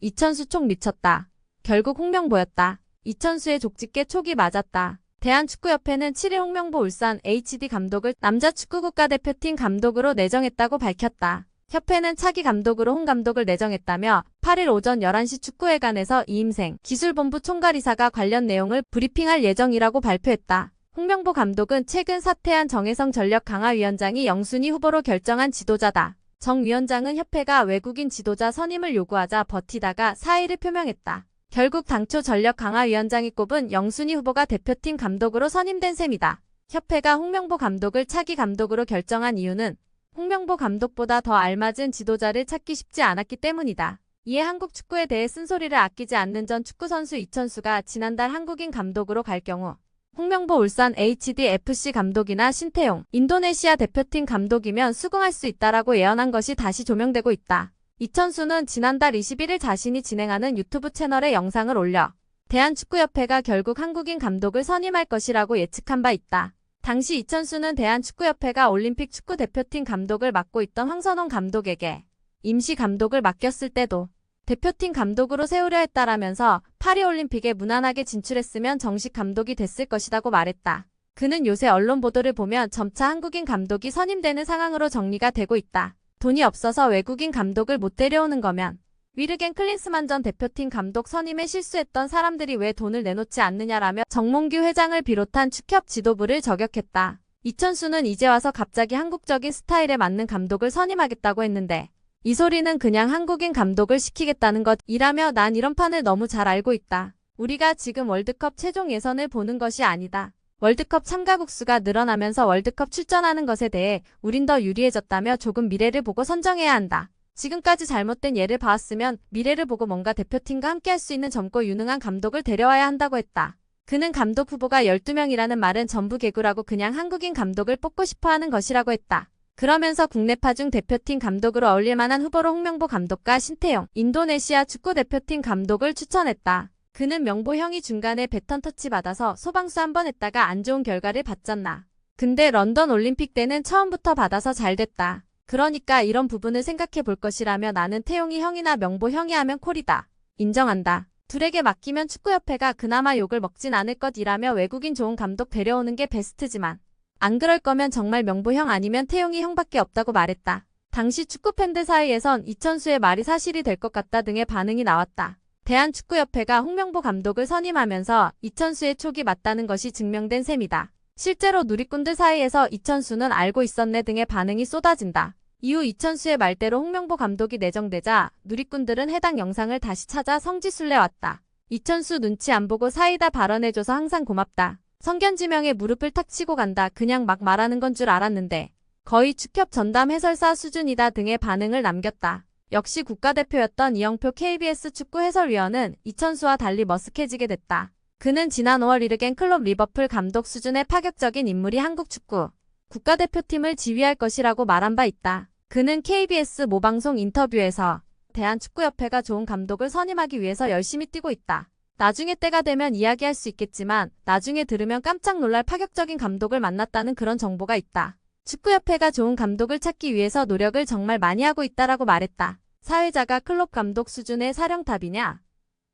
이천수 촉 미쳤다. 결국 홍명보였다. 이천수의 족집게 촉이 맞았다. 대한축구협회는 7일 홍명보 울산 HD 감독을 남자 축구 국가대표팀 감독으로 내정했다고 밝혔다. 협회는 차기 감독으로 홍 감독을 내정했다며 8일 오전 11시 축구회관에서 이임생 기술본부 총괄이사가 관련 내용을 브리핑할 예정이라고 발표했다. 홍명보 감독은 최근 사퇴한 정혜성 전력강화위원장이 영순위 후보로 결정한 지도자다. 정 위원장은 협회가 외국인 지도자 선임을 요구하자 버티다가 사의를 표명했다. 결국 당초 전력강화위원장이 꼽은 영순위 후보가 대표팀 감독으로 선임된 셈이다. 협회가 홍명보 감독을 차기 감독으로 결정한 이유는 홍명보 감독보다 더 알맞은 지도자를 찾기 쉽지 않았기 때문이다. 이에 한국 축구에 대해 쓴소리를 아끼지 않는 전 축구선수 이천수가 지난달 한국인 감독으로 갈 경우 홍명보 울산 HDFC 감독이나 신태용 인도네시아 대표팀 감독이면 수긍할 수 있다라고 예언한 것이 다시 조명되고 있다. 이천수는 지난달 21일 자신이 진행하는 유튜브 채널에 영상을 올려 대한축구협회가 결국 한국인 감독을 선임할 것이라고 예측한 바 있다. 당시 이천수는 대한축구협회가 올림픽 축구대표팀 감독을 맡고 있던 황선홍 감독에게 임시 감독을 맡겼을 때도 대표팀 감독으로 세우려 했다라면서 파리올림픽에 무난하게 진출했으면 정식 감독이 됐을 것이라고 말했다. 그는 요새 언론 보도를 보면 점차 한국인 감독이 선임되는 상황으로 정리가 되고 있다. 돈이 없어서 외국인 감독을 못 데려오는 거면 위르겐 클린스만 전 대표팀 감독 선임에 실수했던 사람들이 왜 돈을 내놓지 않느냐라며 정몽규 회장을 비롯한 축협 지도부를 저격했다. 이천수는 이제 와서 갑자기 한국적인 스타일에 맞는 감독을 선임하겠다고 했는데 이 소리는 그냥 한국인 감독을 시키겠다는 것이라며 난 이런 판을 너무 잘 알고 있다. 우리가 지금 월드컵 최종 예선을 보는 것이 아니다. 월드컵 참가국 수가 늘어나면서 월드컵 출전하는 것에 대해 우린 더 유리해졌다며 조금 미래를 보고 선정해야 한다. 지금까지 잘못된 예를 봐왔으면 미래를 보고 뭔가 대표팀과 함께할 수 있는 젊고 유능한 감독을 데려와야 한다고 했다. 그는 감독 후보가 12명이라는 말은 전부 개구라고 그냥 한국인 감독을 뽑고 싶어하는 것이라고 했다. 그러면서 국내파 중 대표팀 감독으로 어울릴 만한 후보로 홍명보 감독과 신태용 인도네시아 축구대표팀 감독을 추천했다. 그는 명보 형이 중간에 배턴 터치 받아서 소방수 한번 했다가 안 좋은 결과를 봤잖아. 근데 런던 올림픽 때는 처음부터 받아서 잘 됐다. 그러니까 이런 부분을 생각해 볼 것이라며 나는 태용이 형이나 명보 형이 하면 콜이다. 인정한다. 둘에게 맡기면 축구협회가 그나마 욕을 먹진 않을 것이라며 외국인 좋은 감독 데려오는 게 베스트지만 안 그럴 거면 정말 명보 형 아니면 태용이 형밖에 없다고 말했다. 당시 축구팬들 사이에선 이천수의 말이 사실이 될 것 같다 등의 반응이 나왔다. 대한축구협회가 홍명보 감독을 선임하면서 이천수의 촉이 맞다는 것이 증명된 셈이다. 실제로 누리꾼들 사이에서 이천수는 알고 있었네 등의 반응이 쏟아진다. 이후 이천수의 말대로 홍명보 감독이 내정되자 누리꾼들은 해당 영상을 다시 찾아 성지순례왔다. 이천수 눈치 안 보고 사이다 발언해줘서 항상 고맙다. 성견지명에 무릎을 탁 치고 간다. 그냥 막 말하는 건 줄 알았는데 거의 축협 전담 해설사 수준이다 등의 반응을 남겼다. 역시 국가대표였던 이영표 KBS 축구 해설위원은 이천수와 달리 머쓱해지게 됐다. 그는 지난 5월 이르겐 클롭 리버풀 감독 수준의 파격적인 인물이 한국 축구 국가대표팀을 지휘할 것이라고 말한 바 있다. 그는 KBS 모방송 인터뷰에서 대한축구협회가 좋은 감독을 선임하기 위해서 열심히 뛰고 있다. 나중에 때가 되면 이야기할 수 있겠지만 나중에 들으면 깜짝 놀랄 파격적인 감독을 만났다는 그런 정보가 있다. 축구협회가 좋은 감독을 찾기 위해서 노력을 정말 많이 하고 있다라고 말했다. 사회자가 클롭 감독 수준의 사령탑이냐?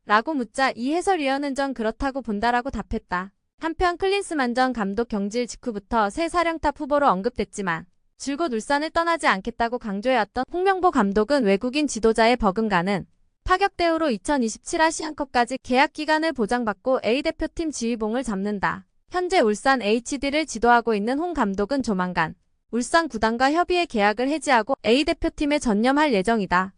라고 묻자 이 해설위원은 전 그렇다고 본다라고 답했다. 한편 클린스만 전 감독 경질 직후부터 새 사령탑 후보로 언급됐지만 줄곧 울산을 떠나지 않겠다고 강조해왔던 홍명보 감독은 외국인 지도자의 버금가는 파격 대우로 2027 아시안컵까지 계약 기간을 보장받고 A대표팀 지휘봉을 잡는다. 현재 울산 HD를 지도하고 있는 홍 감독은 조만간 울산 구단과 협의해 계약을 해지하고 A대표팀에 전념할 예정이다.